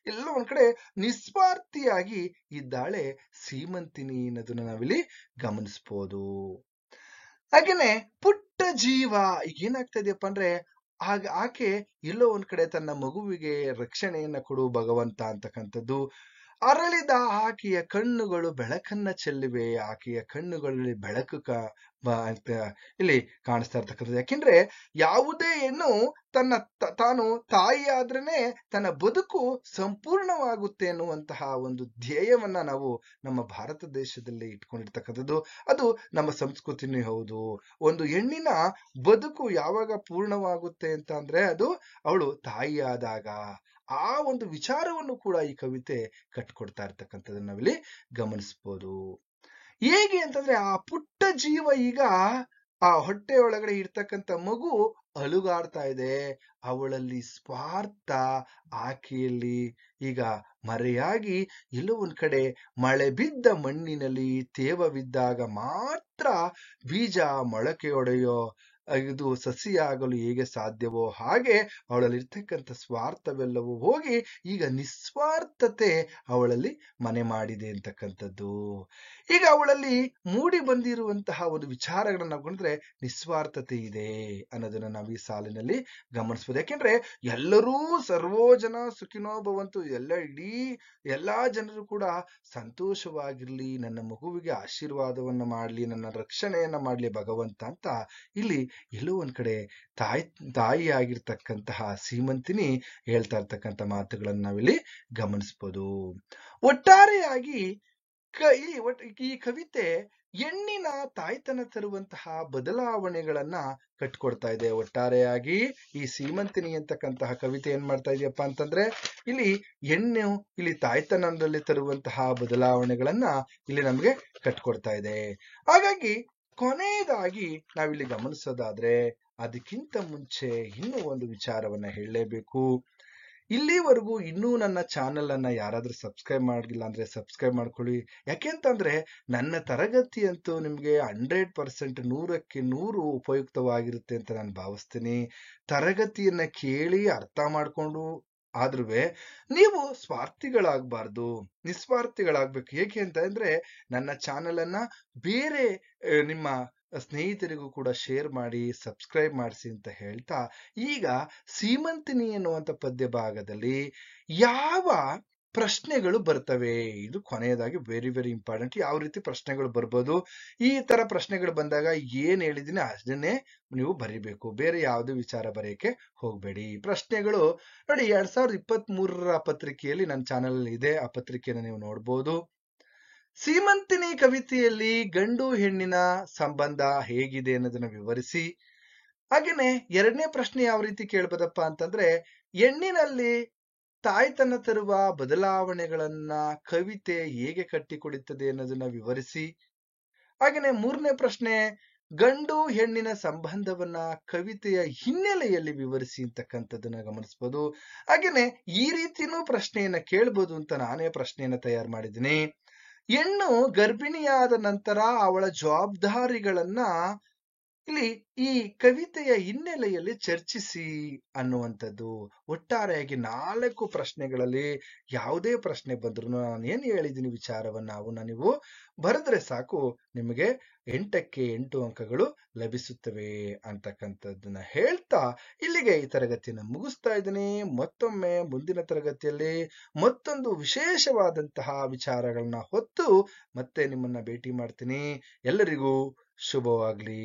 ಎಲ್ಲ ಒಂದ್ ಕಡೆ ನಿಸ್ವಾರ್ಥಿಯಾಗಿ ಇದ್ದಾಳೆ ಸೀಮಂತಿನಿ ಅನ್ನೋದನ್ನ ನಾವಿಲ್ಲಿ ಗಮನಿಸಬಹುದು. ಹಾಗೇನೆ ಪುಟ್ಟ ಜೀವ ಈಗ ಏನಾಗ್ತಾ ಇದೆಯಪ್ಪ ಅಂದ್ರೆ, ಆಕೆ ಎಲ್ಲೋ ಒಂದ್ ಕಡೆ ತನ್ನ ಮಗುವಿಗೆ ರಕ್ಷಣೆಯನ್ನ ಕೊಡು ಭಗವಂತ ಅಂತಕ್ಕಂಥದ್ದು. ಅರಳಿದ ಆಕೆಯ ಕಣ್ಣುಗಳು ಬೆಳಕನ್ನ ಚೆಲ್ಲಿವೆ, ಆಕೆಯ ಕಣ್ಣುಗಳಲ್ಲಿ ಬೆಳಕು ಇಲ್ಲಿ ಕಾಣಿಸ್ತಾ ಇರ್ತಕ್ಕಂಥದ್ದು. ಯಾಕೆಂದ್ರೆ ಯಾವುದೇ ಹೆಣ್ಣು ತಾನು ತಾಯಿ ಆದ್ರೇನೆ ತನ್ನ ಬದುಕು ಸಂಪೂರ್ಣವಾಗುತ್ತೆ ಅನ್ನುವಂತಹ ಒಂದು ಧ್ಯೇಯವನ್ನ ನಾವು ನಮ್ಮ ಭಾರತ ದೇಶದಲ್ಲಿ ಇಟ್ಕೊಂಡಿರ್ತಕ್ಕಂಥದ್ದು. ಅದು ನಮ್ಮ ಸಂಸ್ಕೃತಿನೂ ಹೌದು. ಒಂದು ಹೆಣ್ಣಿನ ಬದುಕು ಯಾವಾಗ ಪೂರ್ಣವಾಗುತ್ತೆ ಅಂತ ಅಂದ್ರೆ, ಅದು ಅವಳು ತಾಯಿ ಆದಾಗ. ಆ ಒಂದು ವಿಚಾರವನ್ನು ಕೂಡ ಈ ಕವಿತೆ ಕಟ್ಕೊಡ್ತಾ ಇರ್ತಕ್ಕಂಥದ್ದನ್ನ ನಾವಿಲ್ಲಿ ಗಮನಿಸಬಹುದು. ಹೇಗೆ ಅಂತಂದ್ರೆ, ಆ ಪುಟ್ಟ ಜೀವ ಈಗ ಆ ಹೊಟ್ಟೆ ಒಳಗಡೆ ಇರ್ತಕ್ಕಂಥ ಮಗು ಅಲುಗಾಡ್ತಾ ಇದೆ. ಅವಳಲ್ಲಿ ಸ್ವಾರ್ಥ ಆಕೆಯಲ್ಲಿ ಈಗ ಮರೆಯಾಗಿ ಎಲ್ಲೋ ಒಂದ್ ಕಡೆ ಮಳೆ ಬಿದ್ದ ಮಣ್ಣಿನಲ್ಲಿ ತೇವವಿದ್ದಾಗ ಮಾತ್ರ ಬೀಜ ಮೊಳಕೆಯೊಡೆಯೋ ಇದು ಸಸಿಯಾಗಲು ಹೇಗೆ ಸಾಧ್ಯವೋ ಹಾಗೆ ಅವಳಲ್ಲಿ ಇರ್ತಕ್ಕಂಥ ಸ್ವಾರ್ಥವೆಲ್ಲವೂ ಹೋಗಿ ಈಗ ನಿಸ್ವಾರ್ಥತೆ ಅವಳಲ್ಲಿ ಮನೆ ಮಾಡಿದೆ ಅಂತಕ್ಕಂಥದ್ದು. ಈಗ ಅವಳಲ್ಲಿ ಮೂಡಿ ಬಂದಿರುವಂತಹ ಒಂದು ವಿಚಾರಗಳನ್ನ ನಾವು ಕಂಡ್ರೆ ನಿಸ್ವಾರ್ಥತೆ ಇದೆ ಅನ್ನೋದನ್ನ ನಾವು ಈ ಸಾಲಿನಲ್ಲಿ ಗಮನಿಸಬಹುದು. ಯಾಕೆಂದ್ರೆ ಎಲ್ಲರೂ ಸರ್ವೋ ಜನ ಸುಖಿನೋ ಭವಂತು, ಎಲ್ಲಾ ಜನರು ಕೂಡ ಸಂತೋಷವಾಗಿರ್ಲಿ, ನನ್ನ ಮಗುವಿಗೆ ಆಶೀರ್ವಾದವನ್ನ ಮಾಡ್ಲಿ, ನನ್ನ ರಕ್ಷಣೆಯನ್ನ ಮಾಡ್ಲಿ ಭಗವಂತ ಅಂತ ಇಲ್ಲಿ ಎಲ್ಲೋ ಒಂದ್ ಕಡೆ ತಾಯಿಯಾಗಿರ್ತಕ್ಕಂತಹ ಸೀಮಂತಿನಿ ಹೇಳ್ತಾ ಇರ್ತಕ್ಕಂಥ ಮಾತುಗಳನ್ನ ನಾವಿಲ್ಲಿ ಗಮನಿಸಬಹುದು. ಒಟ್ಟಾರೆಯಾಗಿ ಈ ಕವಿತೆ ಹೆಣ್ಣಿನ ತಾಯ್ತನ ತರುವಂತಹ ಬದಲಾವಣೆಗಳನ್ನ ಕಟ್ಕೊಡ್ತಾ ಇದೆ. ಒಟ್ಟಾರೆಯಾಗಿ ಈ ಸೀಮಂತಿನಿ ಅಂತಕ್ಕಂತಹ ಕವಿತೆ ಏನ್ ಮಾಡ್ತಾ ಇದೆಯಪ್ಪ ಅಂತಂದ್ರೆ, ಇಲ್ಲಿ ಹೆಣ್ಣು ಇಲ್ಲಿ ತಾಯ್ತನದಲ್ಲಿ ತರುವಂತಹ ಬದಲಾವಣೆಗಳನ್ನ ಇಲ್ಲಿ ನಮ್ಗೆ ಕಟ್ಕೊಡ್ತಾ ಇದೆ. ಹಾಗಾಗಿ ಕೊನೆಯದಾಗಿ ನಾವಿಲ್ಲಿ ಗಮನಿಸೋದಾದ್ರೆ, ಅದಕ್ಕಿಂತ ಮುಂಚೆ ಇನ್ನೂ ಒಂದು ವಿಚಾರವನ್ನ ಹೇಳಲೇಬೇಕು. ಇಲ್ಲಿವರೆಗೂ ಇನ್ನೂ ನನ್ನ ಚಾನೆಲ್ ಅನ್ನ ಯಾರಾದ್ರೂ ಸಬ್ಸ್ಕ್ರೈಬ್ ಮಾಡಿಲ್ಲ ಅಂದ್ರೆ ಸಬ್ಸ್ಕ್ರೈಬ್ ಮಾಡ್ಕೊಳ್ಳಿ. ಯಾಕೆಂತಂದ್ರೆ ನನ್ನ ತರಗತಿ ಅಂತೂ ನಿಮ್ಗೆ 100% 100% ಉಪಯುಕ್ತವಾಗಿರುತ್ತೆ ಅಂತ ನಾನು ಭಾವಿಸ್ತೀನಿ. ತರಗತಿಯನ್ನ ಕೇಳಿ ಅರ್ಥ ಮಾಡ್ಕೊಂಡು ಆದ್ರೂ ನೀವು ಸ್ವಾರ್ಥಿಗಳಾಗಬಾರ್ದು, ನಿಸ್ವಾರ್ಥಿಗಳಾಗ್ಬೇಕು. ಏಕೆ ಅಂತ ಅಂದ್ರೆ, ನನ್ನ ಚಾನೆಲ್ ಅನ್ನ ಬೇರೆ ನಿಮ್ಮ ಸ್ನೇಹಿತರಿಗೂ ಕೂಡ ಶೇರ್ ಮಾಡಿ, ಸಬ್ಸ್ಕ್ರೈಬ್ ಮಾಡಿಸಿ ಅಂತ ಹೇಳ್ತಾ, ಈಗ ಸೀಮಂತಿನಿ ಎನ್ನುವಂತ ಪದ್ಯ ಭಾಗದಲ್ಲಿ ಯಾವ ಪ್ರಶ್ನೆಗಳು ಬರ್ತವೆ, ಇದು ಕೊನೆಯದಾಗಿ ವೆರಿ ವೆರಿ ಇಂಪಾರ್ಟೆಂಟ್. ಯಾವ ರೀತಿ ಪ್ರಶ್ನೆಗಳು ಬರ್ಬೋದು, ಈ ತರ ಪ್ರಶ್ನೆಗಳು ಬಂದಾಗ ಏನ್ ಹೇಳಿದೀನಿ ಅದನ್ನೇ ನೀವು ಬರಿಬೇಕು, ಬೇರೆ ಯಾವುದೇ ವಿಚಾರ ಬರೆಯಕ್ಕೆ ಹೋಗ್ಬೇಡಿ. ಪ್ರಶ್ನೆಗಳು ನೋಡಿ, 2023 ಪತ್ರಿಕೆಯಲ್ಲಿ ನನ್ನ ಚಾನೆಲ್ ಇದೆ, ಆ ಪತ್ರಿಕೆಯನ್ನು ನೀವು ನೋಡ್ಬೋದು. ಸೀಮಂತಿನಿ ಕವಿತೆಯಲ್ಲಿ ಗಂಡು ಹೆಣ್ಣಿನ ಸಂಬಂಧ ಹೇಗಿದೆ ಅನ್ನೋದನ್ನ ವಿವರಿಸಿ. ಹಾಗೇನೆ ಎರಡನೇ ಪ್ರಶ್ನೆ ಯಾವ ರೀತಿ ಕೇಳ್ಬೋದಪ್ಪ ಅಂತಂದ್ರೆ, ಹೆಣ್ಣಿನಲ್ಲಿ ತಾಯ್ತನ ತರುವ ಬದಲಾವಣೆಗಳನ್ನ ಕವಿತೆ ಹೇಗೆ ಕಟ್ಟಿಕೊಡುತ್ತದೆ ಅನ್ನೋದನ್ನ ವಿವರಿಸಿ. ಹಾಗೇನೆ ಮೂರನೇ ಪ್ರಶ್ನೆ, ಗಂಡು ಹೆಣ್ಣಿನ ಸಂಬಂಧವನ್ನ ಕವಿತೆಯ ಹಿನ್ನೆಲೆಯಲ್ಲಿ ವಿವರಿಸಿ ಅಂತಕ್ಕಂಥದ್ದನ್ನ ಗಮನಿಸಬಹುದು. ಹಾಗೇನೆ ಈ ರೀತಿನೂ ಪ್ರಶ್ನೆಯನ್ನ ಕೇಳ್ಬೋದು ಅಂತ ನಾನೇ ಪ್ರಶ್ನೆಯನ್ನ ತಯಾರು ಮಾಡಿದ್ದೀನಿ. ಹೆಣ್ಣು ಗರ್ಭಿಣಿಯಾದ ನಂತರ ಅವಳ ಜವಾಬ್ದಾರಿಗಳನ್ನ ಇಲ್ಲಿ ಈ ಕವಿತೆಯ ಹಿನ್ನೆಲೆಯಲ್ಲಿ ಚರ್ಚಿಸಿ ಅನ್ನುವಂಥದ್ದು. ಒಟ್ಟಾರೆಯಾಗಿ 4 ಪ್ರಶ್ನೆಗಳಲ್ಲಿ ಯಾವುದೇ ಪ್ರಶ್ನೆ ಬಂದ್ರು ನಾನು ಏನ್ ಹೇಳಿದ್ದೀನಿ ವಿಚಾರವನ್ನ ಅವನ್ನ ನೀವು ಬರೆದ್ರೆ ಸಾಕು, ನಿಮಗೆ 8ಕ್ಕೆ 8 ಅಂಕಗಳು ಲಭಿಸುತ್ತವೆ ಅಂತಕ್ಕಂಥದ್ದನ್ನ ಹೇಳ್ತಾ ಇಲ್ಲಿಗೆ ಈ ತರಗತಿಯನ್ನು ಮುಗಿಸ್ತಾ ಇದ್ದೀನಿ. ಮತ್ತೊಮ್ಮೆ ಮುಂದಿನ ತರಗತಿಯಲ್ಲಿ ಮತ್ತೊಂದು ವಿಶೇಷವಾದಂತಹ ವಿಚಾರಗಳನ್ನ ಹೊತ್ತು ಮತ್ತೆ ನಿಮ್ಮನ್ನ ಭೇಟಿ ಮಾಡ್ತೀನಿ. ಎಲ್ಲರಿಗೂ ಶುಭವಾಗ್ಲಿ.